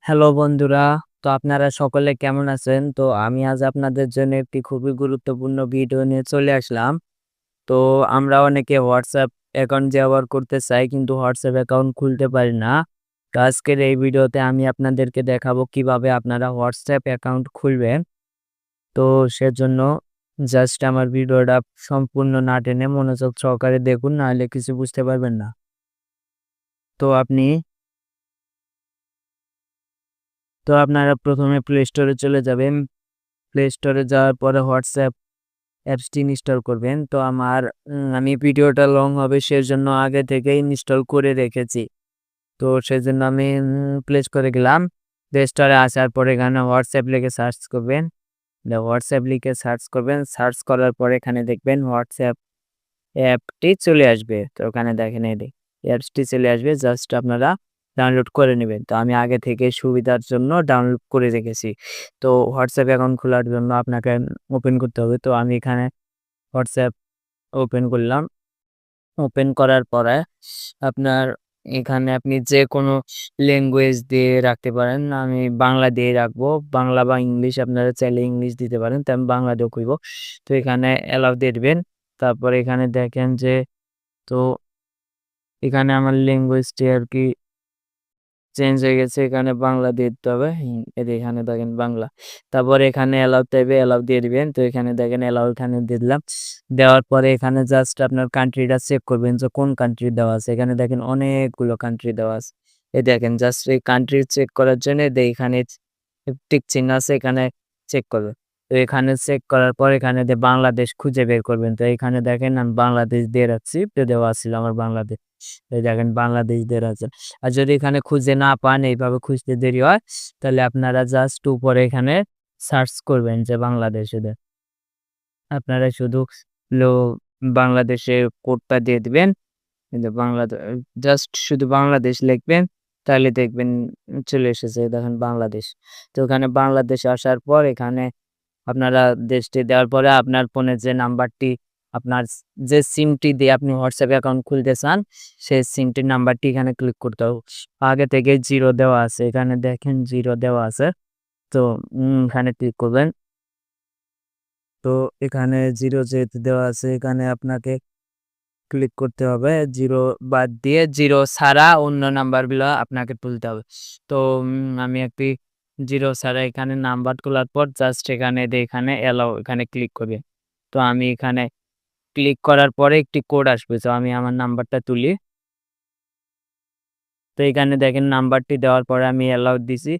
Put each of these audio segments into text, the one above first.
Hello বন্ধুরা, তো আপনারা সকলে কেমন আছেন? তো আমি আজ আপনাদের জন্য একটি খুবই গুরুত্বপূর্ণ ভিডিও নিয়ে চলে আসলাম। তো আমরা অনেকে WhatsApp অ্যাকাউন্ট ব্যবহার করতে চাই কিন্তু WhatsApp অ্যাকাউন্ট খুলতে পারি না। তো আজকের এই ভিডিওতে আমি আপনাদেরকে দেখাবো কিভাবে আপনারা WhatsApp অ্যাকাউন্ট খুলবেন। তো সেজন্য জাস্ট আমার ভিডিওটা সম্পূর্ণ না টেনে মনোযোগ সহকারে দেখুন, নাহলে কিছু বুঝতে পারবেন না। তো আপনারা ১ম এ প্লে স্টোরে চলে যাবেন। প্লে স্টোরে যাওয়ার পরে WhatsApp অ্যাপসটি ইনস্টল করবেন। তো আমি ভিডিওটা লং হবে সেজন্য আগে থেকেই ইনস্টল করে রেখেছি। তো সেজন্য আমি প্লে স্টোরে গেলাম। প্লে স্টোরে আসার পরে এখানে WhatsApp লিখে সার্চ করবেন। WhatsApp লিখে সার্চ করবেন। সার্চ করার পরে এখানে দেখবেন WhatsApp অ্যাপটি চলে আসবে। তো ওখানে দেখেন এই যে অ্যাপসটি চলে আসবে। জাস্ট আপনারা ডাউনলোড করে নিবেন। তো আমি আগে থেকে সুবিধার জন্য ডাউনলোড করে রেখেছি। তো WhatsApp অ্যাকাউন্ট খোলার জন্য আপনাকে ওপেন করতে হবে। তো আমি এখানে WhatsApp ওপেন করলাম। ওপেন করার পরে আপনার এখানে আপনি যেকোনো ল্যাঙ্গুয়েজ দিয়ে রাখতে পারেন। আমি বাংলা দিয়ে রাখবো। বাংলা বা ইংলিশ আপনারা চাইলে ইংলিশ দিতে পারেন। তো আমি বাংলা দিয়ে খুলবো। তো এখানে অ্যালাউ দিয়ে দিবেন। তারপরে এখানে দেখেন যে তো এখানে আমার ল্যাঙ্গুয়েজটি আরকি চেঞ্জ হয়ে গেছে। এখানে বাংলা দিয়ে দিতে হবে। এই যে এখানে দেখেন বাংলা। তারপরে এখানে অ্যালাউ চাইবে, অ্যালাউ দিয়ে দিবেন। তো এখানে দেখেন অ্যালাউ এখানে দিয়ে দিলাম। দেওয়ার পরে এখানে জাস্ট আপনার কান্ট্রিটা চেক করবেন যে কোন কান্ট্রি দেওয়া আছে। এখানে দেখেন অনেকগুলো কান্ট্রি দেওয়া আছে। এই দেখেন জাস্ট এই কান্ট্রি চেক করার জন্য এখানে টিক চিহ্ন আছে, এখানে চেক করবেন। তো এখানে চেক করার পর এখানে বাংলাদেশ খুঁজে বের করবেন। তো এখানে দেখেন আমি বাংলাদেশ দিয়ে রাখছি। তো দেওয়া ছিল আমার বাংলাদেশ। এই দেখেন বাংলাদেশ দিয়ে রাখছেন। আর যদি এখানে খুঁজে না পান, এইভাবে খুঁজতে দেরি হয়, তাহলে আপনারা জাস্ট উপরে এখানে সার্চ করবেন যে বাংলাদেশে আপনারা শুধু লো বাংলাদেশের কোডটা দিয়ে দিবেন। কিন্তু জাস্ট শুধু বাংলাদেশ লিখবেন, তাহলে দেখবেন চলে এসেছে দেখেন বাংলাদেশ। তো ওখানে বাংলাদেশ আসার পর এখানে আপনারা দেশটি দেওয়ার পরে আপনার ফোনের যে নাম্বারটি আপনার যে সিমটি দিয়ে আপনি WhatsApp অ্যাকাউন্ট খুলতে চান, সেই সিমটির নাম্বারটি এখানে ক্লিক করতে হবে। আগে থেকে 0 দেওয়া আছে। এখানে দেখেন 0 দেওয়া আছে। তো এখানে ক্লিক করবেন। তো এখানে 0 যেহেতু দেওয়া আছে, এখানে আপনাকে ক্লিক করতে হবে। 0 বাদ দিয়ে 0 ছাড়া অন্য নাম্বারগুলা আপনাকে তুলতে হবে। তো আমি একটি 0 ছাড়া এখানে নাম্বার তোলার পর জাস্ট এখানে অ্যালাও এখানে ক্লিক করবেন। তো আমি এখানে ক্লিক করার পরে একটি কোড আসবে। তো আমি আমার নাম্বারটা তুলি। তো এখানে দেখেন নাম্বারটি দেওয়ার পরে আমি অ্যালাউ দিছি।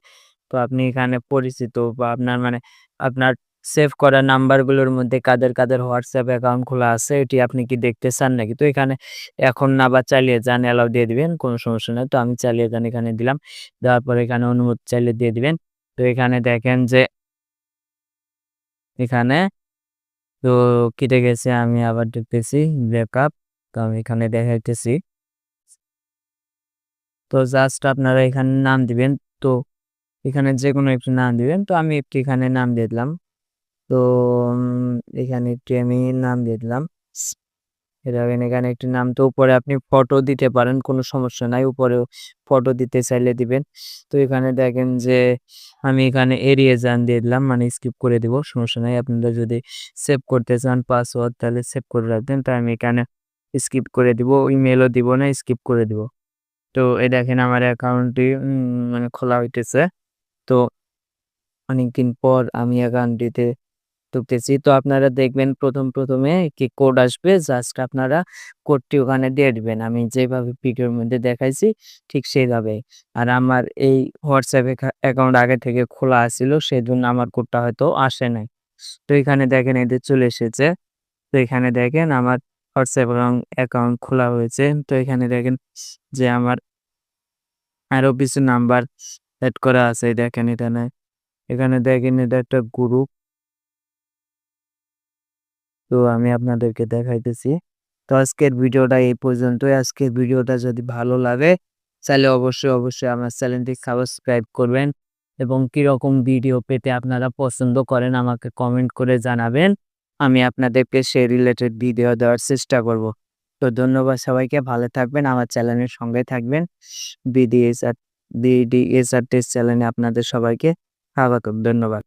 তো আপনি এখানে পরিচিত বা আপনার সেভ করা নাম্বারগুলোর মধ্যে কাদের WhatsApp অ্যাকাউন্ট খোলা আছে এটি আপনি কি দেখতে চান নাকি? তো এখানে এখন না বা চালিয়ে যান অ্যালাউ দিয়ে দিবেন। কোনো সমস্যা নাই। তো আমি চালিয়ে যান এখানে দিলাম। দেওয়ার পরে এখানে অনুমতি চাইলে দিয়ে দিবেন। তো এখানে দেখেন যে এখানে তো কেটে গেছে, আমি আবার দেখতেছি ব্রেকআপ। তো আমি এখানে দেখাইতেছি। তো জাস্ট আপনারা এখানে নাম দিবেন। তো এখানে যেকোনো একটি নাম দিবেন। তো আমি একটি এখানে নাম দিয়ে দিলাম। তো এখানে একটি আমি নাম দিয়ে দিলাম। দেখেন এখানে একটি নাম। তো উপরে আপনি ফটো দিতে পারেন, কোনো সমস্যা নাই। উপরেও ফটো দিতে চাইলে দিবেন। তো এখানে দেখেন যে আমি এখানে এড়িয়ে যান দিয়ে দিলাম, মানে স্কিপ করে দিব। সমস্যা নাই। আপনারা যদি সেভ করতে চান পাসওয়ার্ড তাহলে সেভ করে রাখবেন। তো আমি এখানে স্কিপ করে দিব। ইমেইলও দিব না, স্কিপ করে দিব। তো এই দেখেন আমার অ্যাকাউন্টটি মানে খোলা হইতেছে। তো অনেকদিন পর আমি অ্যাকাউন্টটিতে ঢুকতেছি। তো আপনারা দেখবেন প্রথমে একটি কোড আসবে। জাস্ট আপনারা কোডটি ওখানে দিয়ে দিবেন। আমি যেভাবে ভিডিওর মধ্যে দেখাইছি ঠিক সেইভাবেই। আর আমার এই WhatsApp অ্যাকাউন্ট আগে থেকে খোলা আছিল, সেজন্য আমার কোডটা হয়তো আসে নাই। তো এখানে দেখেন এই যে চলে এসেছে। তো এখানে দেখেন আমার WhatsApp অ্যাকাউন্ট খোলা হয়েছে। তো এখানে দেখেন যে আমার আরো কিছু নাম্বার এড করা আছে। দেখেন এখানে দেখেন এটা একটা গ্রুপ। তো আমি আপনাদেরকে দেখাইতেছি। তো আজকের ভিডিওটা এই পর্যন্তই। আজকের ভিডিওটা যদি ভালো লাগে তাহলে অবশ্যই আমার চ্যানেলটি সাবস্ক্রাইব করবেন এবং কিরকম ভিডিও পেতে আপনারা পছন্দ করেন আমাকে কমেন্ট করে জানাবেন। আমি আপনাদেরকে সেই রিলেটেড ভিডিও দেওয়ার চেষ্টা করব। তো ধন্যবাদ সবাইকে, ভালো থাকবেন, আমার চ্যানেলের সঙ্গে থাকবেন। বিডিএসআর টেস্ট চ্যানেলে আপনাদের সবাইকে স্বাগতম। ধন্যবাদ।